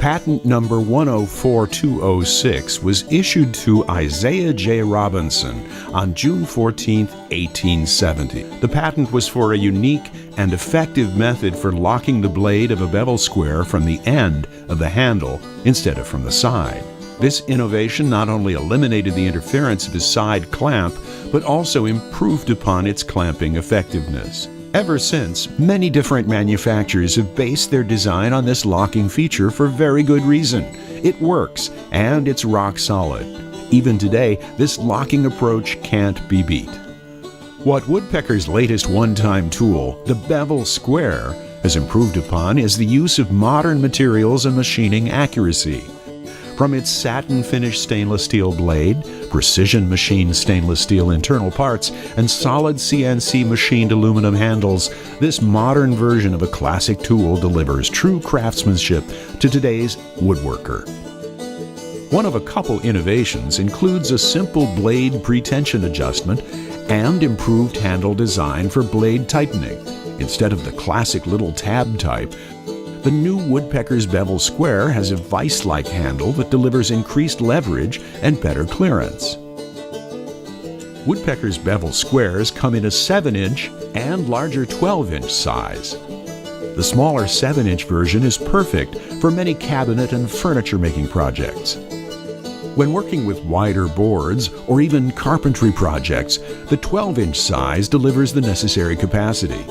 Patent number 104206 was issued to Isaiah J. Robinson on June 14, 1870. The patent was for a unique and effective method for locking the blade of a bevel square from the end of the handle instead of from the side. This innovation not only eliminated the interference of his side clamp, but also improved upon its clamping effectiveness. Ever since, many different manufacturers have based their design on this locking feature for very good reason. It works, and it's rock solid. Even today, this locking approach can't be beat. What Woodpecker's latest one-time tool, the bevel square, has improved upon is the use of modern materials and machining accuracy. From its satin-finished stainless steel blade, precision-machined stainless steel internal parts, and solid CNC machined aluminum handles, this modern version of a classic tool delivers true craftsmanship to today's woodworker. One of a couple innovations includes a simple blade pretension adjustment and improved handle design for blade tightening. Instead of the classic little tab type, the new Woodpecker's bevel square has a vise-like handle that delivers increased leverage and better clearance. Woodpecker's bevel squares come in a 7-inch and larger 12-inch size. The smaller 7-inch version is perfect for many cabinet and furniture making projects. When working with wider boards or even carpentry projects, the 12-inch size delivers the necessary capacity.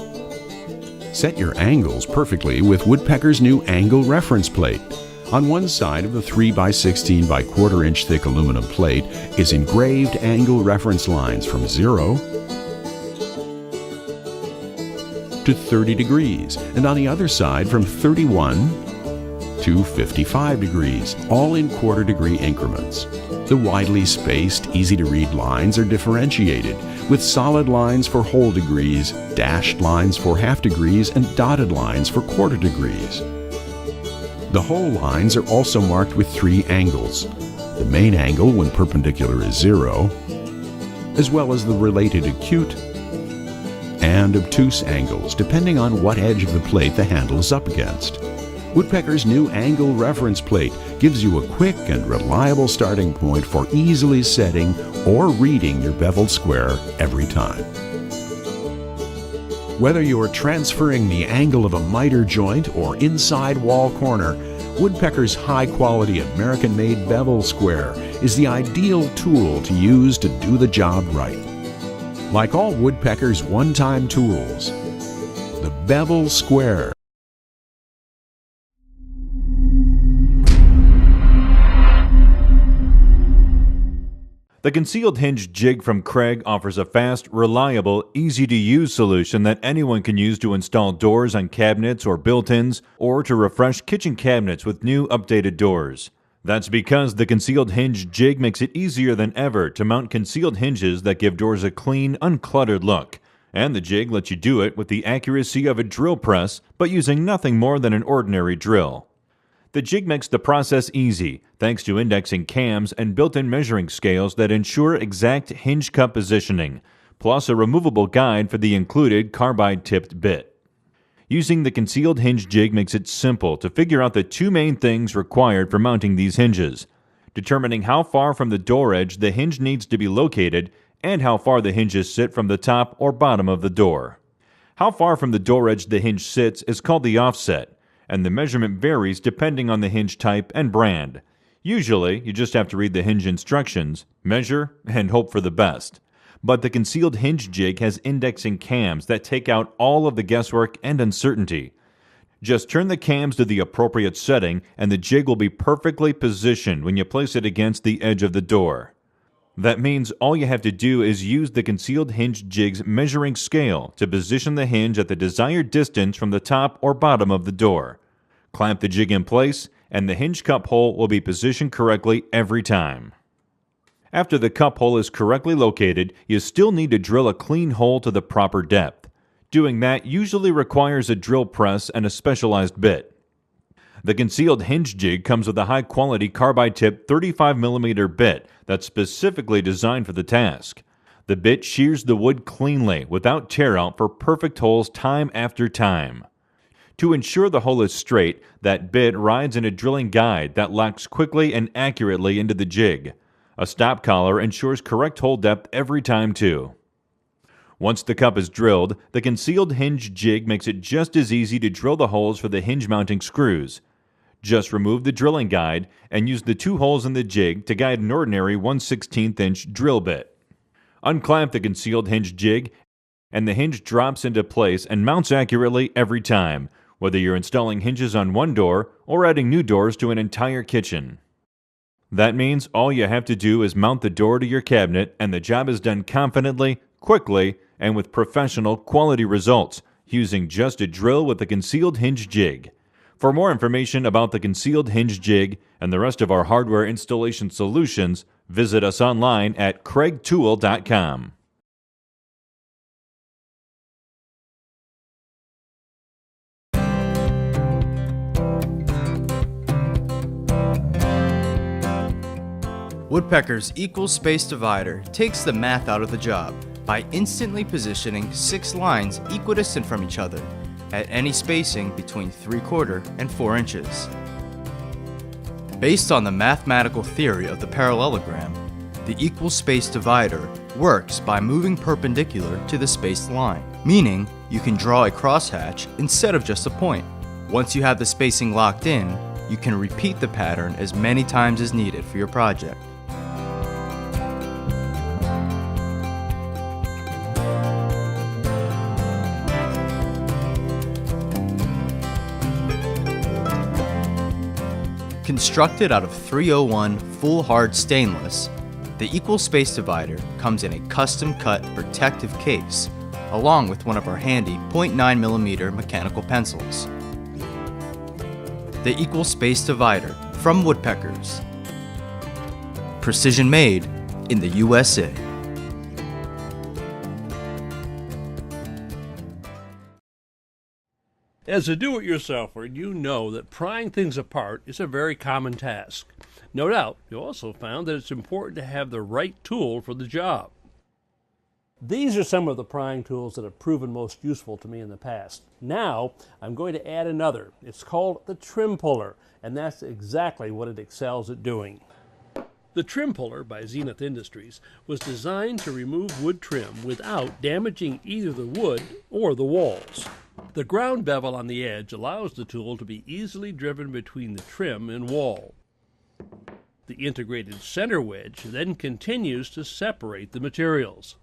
Set your angles perfectly with Woodpecker's new angle reference plate. On one side of the 3x16 by 1/4 inch thick aluminum plate is engraved angle reference lines from 0 to 30 degrees, and on the other side from 31 to 55 degrees, all in 1/4 degree increments. The widely spaced, easy-to-read lines are differentiated, with solid lines for whole degrees, dashed lines for half degrees, and dotted lines for 1/4 degrees. The whole lines are also marked with 3 angles. The main angle when perpendicular is 0, as well as the related acute and obtuse angles, depending on what edge of the plate the handle is up against. Woodpecker's new angle reference plate gives you a quick and reliable starting point for easily setting or reading your beveled square every time. Whether you're transferring the angle of a miter joint or inside wall corner, Woodpecker's high-quality American-made bevel square is the ideal tool to use to do the job right. Like all Woodpecker's one-time tools, the bevel square. The concealed hinge jig from Craig offers a fast, reliable, easy-to-use solution that anyone can use to install doors on cabinets or built-ins, or to refresh kitchen cabinets with new updated doors. That's because the concealed hinge jig makes it easier than ever to mount concealed hinges that give doors a clean, uncluttered look. And the jig lets you do it with the accuracy of a drill press, but using nothing more than an ordinary drill. The jig makes the process easy, thanks to indexing cams and built-in measuring scales that ensure exact hinge cup positioning, plus a removable guide for the included carbide-tipped bit. Using the concealed hinge jig makes it simple to figure out the 2 main things required for mounting these hinges: determining how far from the door edge the hinge needs to be located and how far the hinges sit from the top or bottom of the door. How far from the door edge the hinge sits is called the offset, and the measurement varies depending on the hinge type and brand. Usually, you just have to read the hinge instructions, measure, and hope for the best. But the concealed hinge jig has indexing cams that take out all of the guesswork and uncertainty. Just turn the cams to the appropriate setting, and the jig will be perfectly positioned when you place it against the edge of the door. That means all you have to do is use the concealed hinge jig's measuring scale to position the hinge at the desired distance from the top or bottom of the door. Clamp the jig in place, and the hinge cup hole will be positioned correctly every time. After the cup hole is correctly located, you still need to drill a clean hole to the proper depth. Doing that usually requires a drill press and a specialized bit. The concealed hinge jig comes with a high-quality carbide-tipped 35mm bit that's specifically designed for the task. The bit shears the wood cleanly without tear out for perfect holes time after time. To ensure the hole is straight, that bit rides in a drilling guide that locks quickly and accurately into the jig. A stop collar ensures correct hole depth every time too. Once the cup is drilled, the concealed hinge jig makes it just as easy to drill the holes for the hinge mounting screws. Just remove the drilling guide and use the 2 holes in the jig to guide an ordinary 1/16 inch drill bit. Unclamp the concealed hinge jig and the hinge drops into place and mounts accurately every time, whether you're installing hinges on one door or adding new doors to an entire kitchen. That means all you have to do is mount the door to your cabinet and the job is done confidently, quickly, and with professional quality results using just a drill with the concealed hinge jig. For more information about the concealed hinge jig and the rest of our hardware installation solutions, visit us online at craigtool.com. Woodpecker's equal space divider takes the math out of the job by instantly positioning 6 lines equidistant from each other at any spacing between 3/4 and 4 inches. Based on the mathematical theory of the parallelogram, the equal space divider works by moving perpendicular to the spaced line, meaning you can draw a crosshatch instead of just a point. Once you have the spacing locked in, you can repeat the pattern as many times as needed for your project. Constructed out of 301 full hard stainless, the equal space divider comes in a custom cut protective case along with one of our handy 0.9mm mechanical pencils. The equal space divider from Woodpeckers. Precision made in the USA. As a do-it-yourselfer, you know that prying things apart is a very common task. No doubt, you also found that it's important to have the right tool for the job. These are some of the prying tools that have proven most useful to me in the past. Now, I'm going to add another. It's called the trim puller, and that's exactly what it excels at doing. The trim puller by Zenith Industries was designed to remove wood trim without damaging either the wood or the walls. The ground bevel on the edge allows the tool to be easily driven between the trim and wall. The integrated center wedge then continues to separate the materials.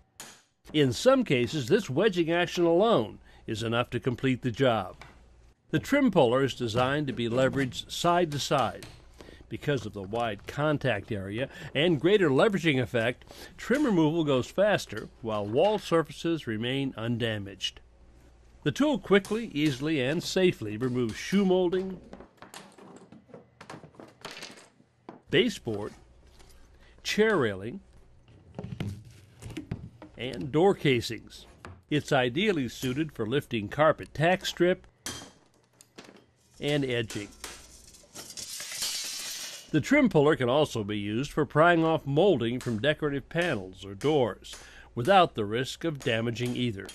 In some cases, this wedging action alone is enough to complete the job. The trim puller is designed to be leveraged side to side. Because of the wide contact area and greater leveraging effect, trim removal goes faster while wall surfaces remain undamaged. The tool quickly, easily, and safely removes shoe molding, baseboard, chair railing, and door casings. It's ideally suited for lifting carpet tack strip and edging. The trim puller can also be used for prying off molding from decorative panels or doors without the risk of damaging either.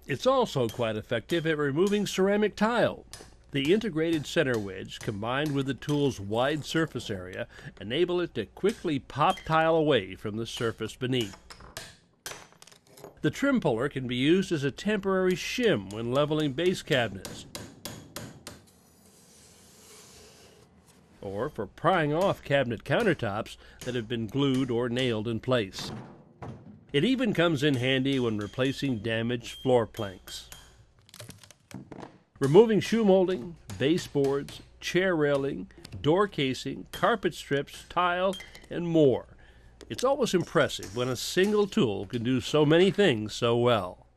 It's also quite effective at removing ceramic tile. The integrated center wedge combined with the tool's wide surface area enable it to quickly pop tile away from the surface beneath. The trim puller can be used as a temporary shim when leveling base cabinets, or for prying off cabinet countertops that have been glued or nailed in place. It even comes in handy when replacing damaged floor planks. Removing shoe molding, baseboards, chair railing, door casing, carpet strips, tile, and more. It's always impressive when a single tool can do so many things so well.